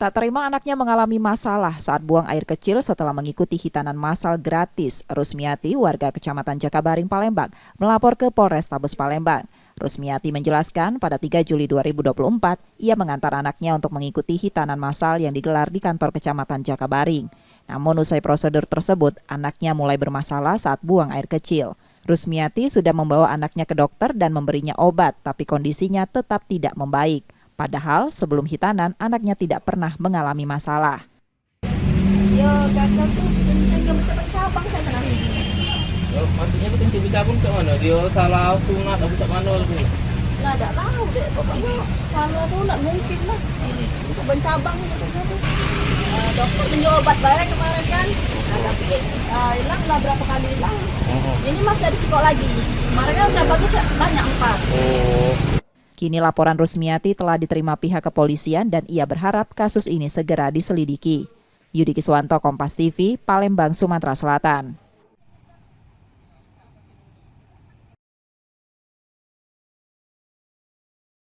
Tak terima anaknya mengalami masalah saat buang air kecil setelah mengikuti hitanan massal gratis, Rusmiati, warga Kecamatan Jakabaring, Palembang, melapor ke Polrestabes Palembang. Rusmiati menjelaskan pada 3 Juli 2024, ia mengantar anaknya untuk mengikuti hitanan massal yang digelar di kantor Kecamatan Jakabaring. Namun usai prosedur tersebut, anaknya mulai bermasalah saat buang air kecil. Rusmiati sudah membawa anaknya ke dokter dan memberinya obat, tapi kondisinya tetap tidak membaik. Padahal sebelum hitanan, anaknya tidak pernah mengalami masalah. Ya, gagal tuh kencing yang bercabang saya kena ini. Oh, maksudnya kencing bercabang ke mana? Dia salah sunat atau pusat manual gitu? Nah, tidak tahu deh. Pokoknya salah sunat mungkin lah. Untuk bercabang gitu. Dokter minum obat baik kemarin kan. Tapi hilang lah berapa kali hilang. Ini masih ada sikok lagi. Kemarin kan udah bagus banyak 4. Kini laporan Rusmiati telah diterima pihak kepolisian dan ia berharap kasus ini segera diselidiki. Yudi Kiswanto, Kompas TV, Palembang, Sumatera Selatan.